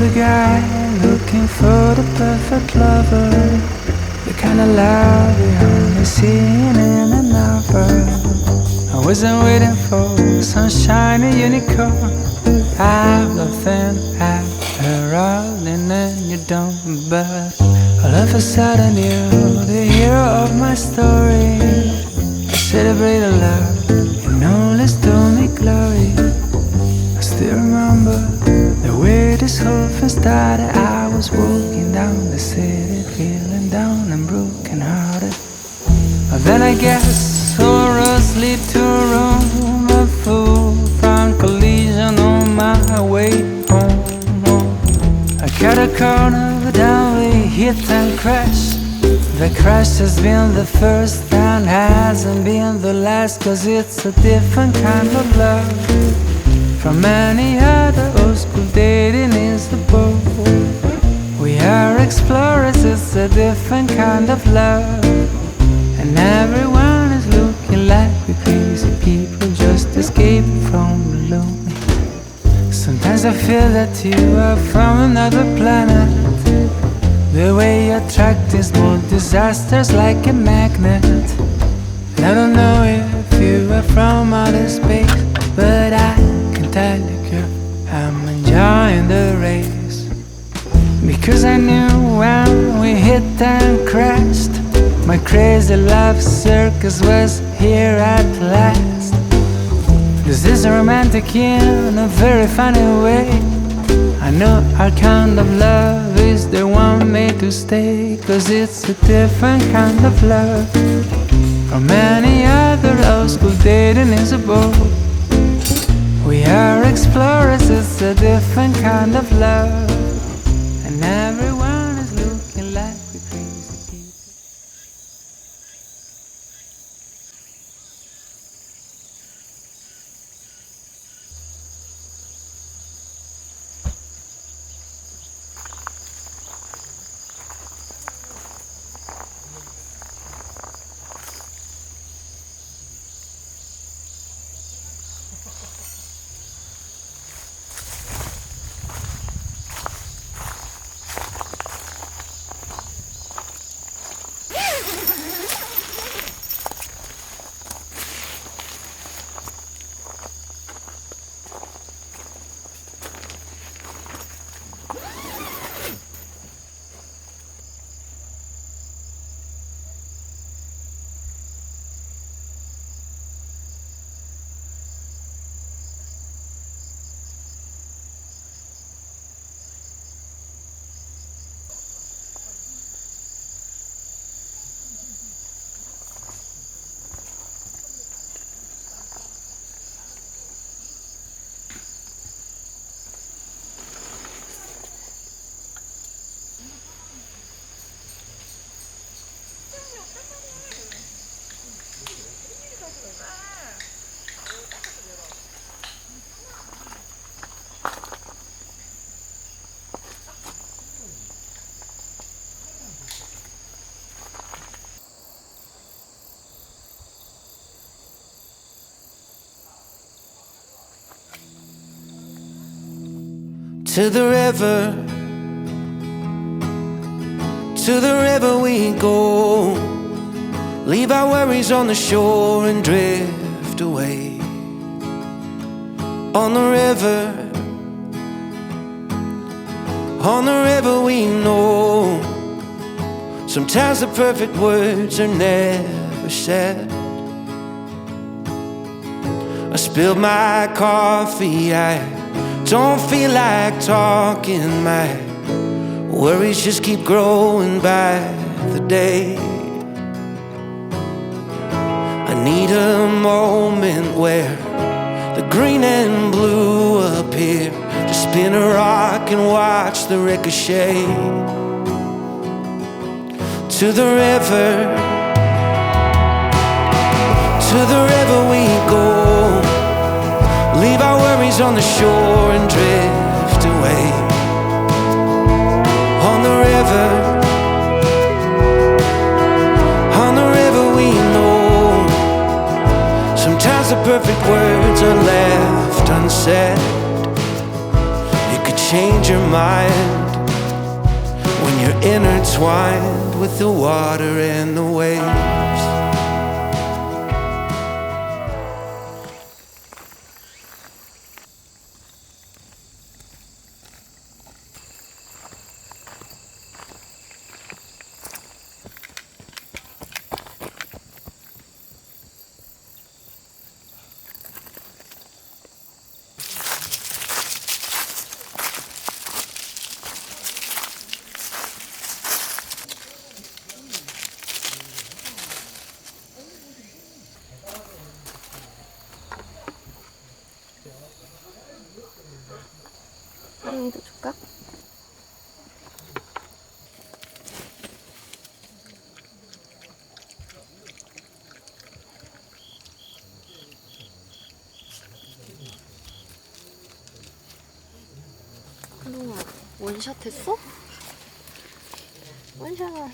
a guy looking for the perfect lover, the kind of love you only seen in a novel. I wasn't waiting for some shiny unicorn. I've nothing after all, and then you don't. But all of a sudden you're the hero of my story. I celebrate a love, you know, let's do me glory. I still remember the way this whole thing started. I was walking down the city, feeling down and broken hearted. But then I guess all roads lead to Rome. A full-front collision on my way home. I cut a corner, but then we hit and crashed. The crash has been the first and hasn't been the last, 'cause it's a different kind of love from any other old school dating is the boat. We are explorers, it's a different kind of love. And everyone is looking like we're crazy people just escaping from the lonely. Sometimes I feel that you are from another planet. The way you attract these small disasters like a magnet. And I don't know if you are from outer space, but I can tell you, girl, I'm enjoying the race. Because I knew when we hit and crashed, my crazy love circus was here at last. This is romantic in a very funny way. I know our kind of love is the one made to stay, 'cause it's a different kind of love from any other old school dating is a boat. We are explorers, it's a different kind of love. And everyone is looking like we're crazy people. To the river we go. Leave our worries on the shore and drift away. On the river we know. Sometimes the perfect words are never said. I spilled my coffee, I don't feel like talking. My worries just keep growing by the day. I need a moment where the green and blue appear. Just spin a rock and watch the ricochet. To the river we go. Leave our worries on the shore and drift away. On the river we know. Sometimes the perfect words are left unsaid. You could change your mind when you're intertwined with the water and the waves. 다행히도 줄까? 한동아 원샷 했어? 원샷.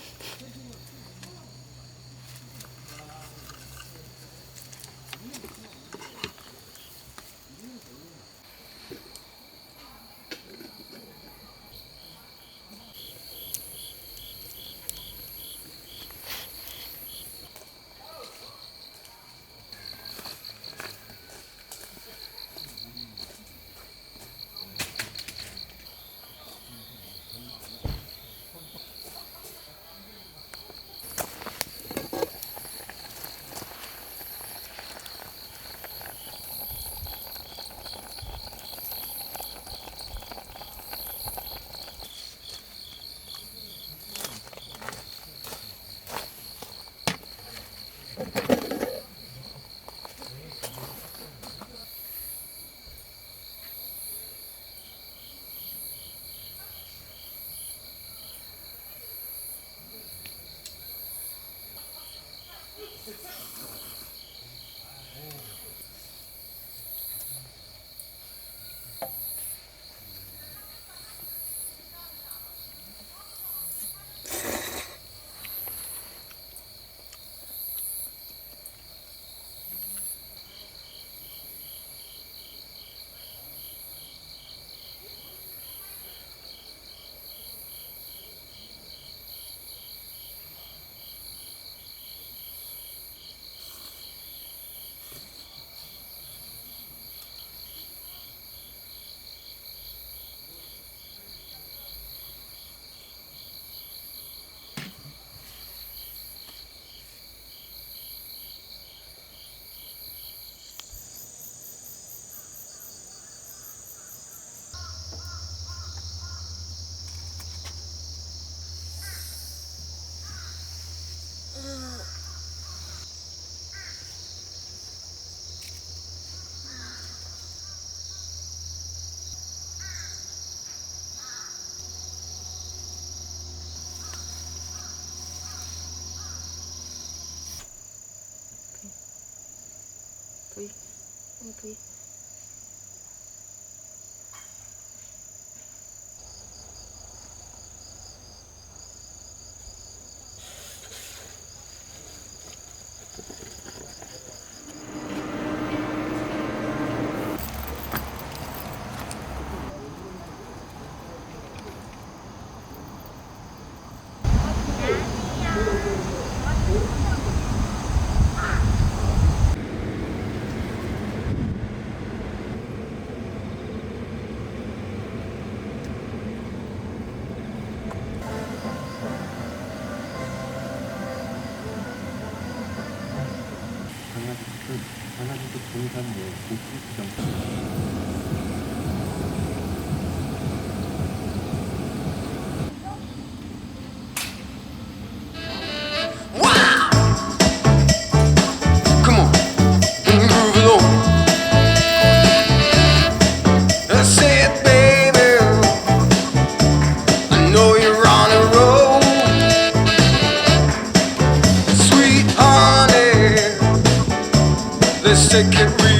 V. V. 강아지숲 동산내 고수정. Let's take it real.